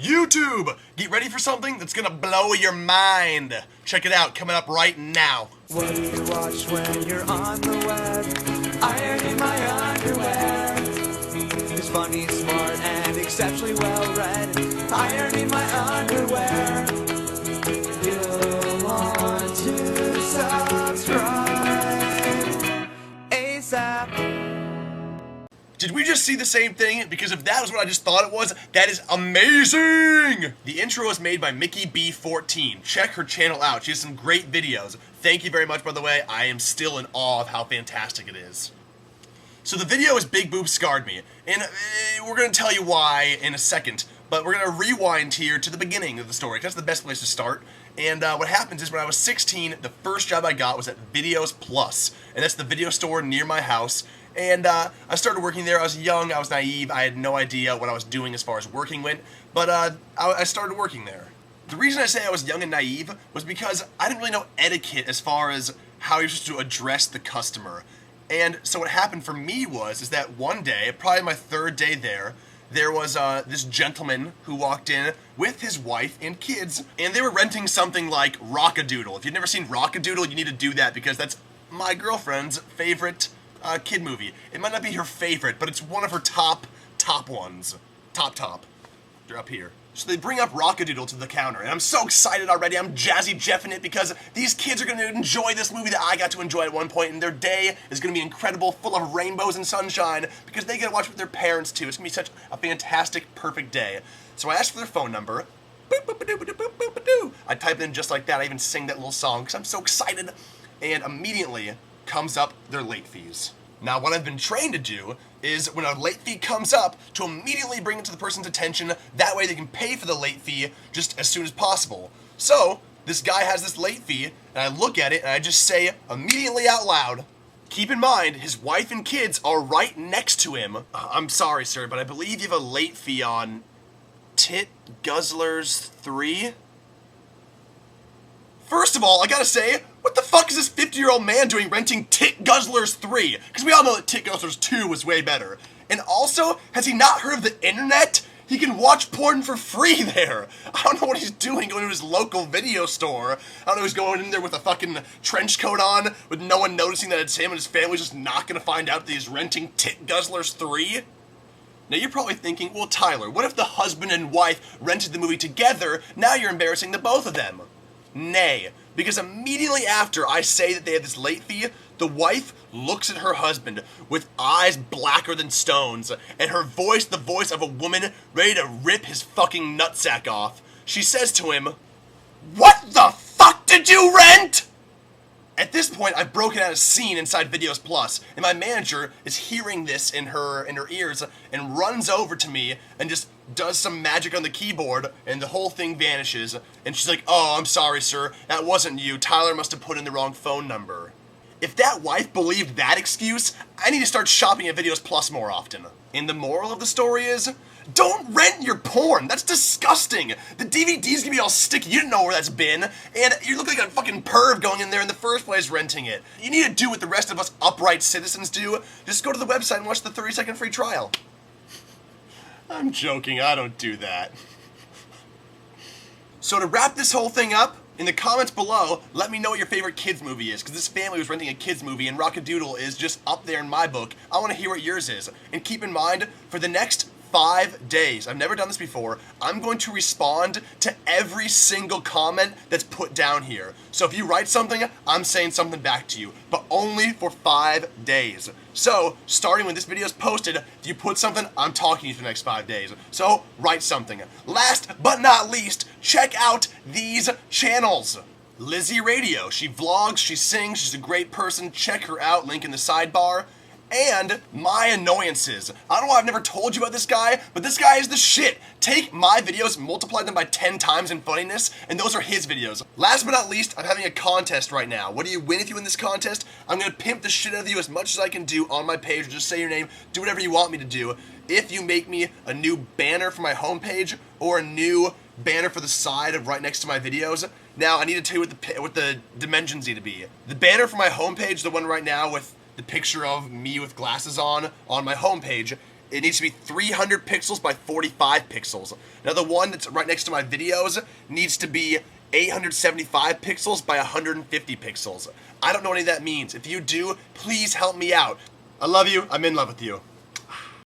YouTube! Get ready for something that's gonna blow your mind. Check it out, coming up right now. What do you watch when you're on the web? Ironing my underwear. He's funny, smart, and exceptionally well read. Ironing my underwear. You'll want to subscribe ASAP. Did we just see the same thing? Because if that was what I just thought it was, that is amazing! The intro was made by Mickey B14. Check her channel out. She has some great videos. Thank you very much, by the way. I am still in awe of how fantastic it is. So the video is Big Boobs Scarred Me, and we're going to tell you why in a second, but we're going to rewind here to the beginning of the story, because that's the best place to start. And what happens is when I was 16, the first job I got was at Videos Plus, and that's the video store near my house. And I started working there. I was young, I was naive, I had no idea what I was doing as far as working went, but I started working there. The reason I say I was young and naive was because I didn't really know etiquette as far as how you're supposed to address the customer. And so what happened for me is that one day, probably my third day there was this gentleman who walked in with his wife and kids, and they were renting something like Rock-a-Doodle. If you've never seen Rock-a-Doodle, you need to do that because that's my girlfriend's favorite kid movie. It might not be her favorite, but it's one of her top ones. Top. They're up here. So they bring up Rock-a-Doodle to the counter, and I'm so excited already. I'm Jazzy Jeffing it because these kids are going to enjoy this movie that I got to enjoy at one point, and their day is going to be incredible, full of rainbows and sunshine, because they get to watch with their parents too. It's going to be such a fantastic, perfect day. So I asked for their phone number. Boop, boop, boop, boop, boop, boop, boop. I type it in just like that. I even sing that little song because I'm so excited. And immediately comes up their late fees. Now, what I've been trained to do is when a late fee comes up, to immediately bring it to the person's attention. That way they can pay for the late fee just as soon as possible. So, this guy has this late fee, and I look at it and I just say immediately out loud, keep in mind, his wife and kids are right next to him. I'm sorry, sir, but I believe you have a late fee on Tit Guzzlers 3? First of all, I gotta say, what the fuck is this 50-year-old man doing renting Tit Guzzlers 3? Because we all know that Tit Guzzlers 2 was way better. And also, has he not heard of the internet? He can watch porn for free there. I don't know what he's doing going to his local video store. I don't know, he's going in there with a fucking trench coat on, with no one noticing that it's him, and his family's just not gonna find out that he's renting Tit Guzzlers 3? Now you're probably thinking, well, Tyler, what if the husband and wife rented the movie together? Now you're embarrassing the both of them. Nay, because immediately after I say that they have this late fee, the wife looks at her husband with eyes blacker than stones, and her voice the voice of a woman ready to rip his fucking nutsack off. She says to him, "What the fuck did you rent?" At this point, I've broken out a scene inside Videos Plus, and my manager is hearing this in her ears and runs over to me and just does some magic on the keyboard, and the whole thing vanishes. And she's like, "Oh, I'm sorry, sir. That wasn't you. Tyler must have put in the wrong phone number." If that wife believed that excuse, I need to start shopping at Videos Plus more often. And the moral of the story is, don't rent your porn. That's disgusting. The DVD's gonna be all sticky. You didn't know where that's been. And you look like a fucking perv going in there in the first place renting it. You need to do what the rest of us upright citizens do. Just go to the website and watch the 30-second free trial. I'm joking. I don't do that. So to wrap this whole thing up, in the comments below, let me know what your favorite kids movie is, because this family was renting a kids movie, and Rock-a-Doodle is just up there in my book. I want to hear what yours is. And keep in mind, for the next 5 days, I've never done this before, I'm going to respond to every single comment that's put down here. So if you write something, I'm saying something back to you, but only for 5 days. So, starting when this video is posted, if you put something, I'm talking to you for the next 5 days. So, write something. Last but not least, check out these channels. Lizzie Radio, she vlogs, she sings, she's a great person, check her out, link in the sidebar. And My Annoyances. I don't know why I've never told you about this guy, but this guy is the shit. Take my videos, multiply them by 10 times in funniness, and those are his videos. Last but not least, I'm having a contest right now. What do you win if you win this contest? I'm gonna pimp the shit out of you as much as I can do on my page. Just say your name, do whatever you want me to do. If you make me a new banner for my homepage, or a new banner for the side of right next to my videos. Now, I need to tell you what the dimensions need to be. The banner for my homepage, the one right now with the picture of me with glasses on my homepage, it needs to be 300 pixels by 45 pixels. Now the one that's right next to my videos needs to be 875 pixels by 150 pixels. I don't know what any of that means. If you do, please help me out. I love you. I'm in love with you.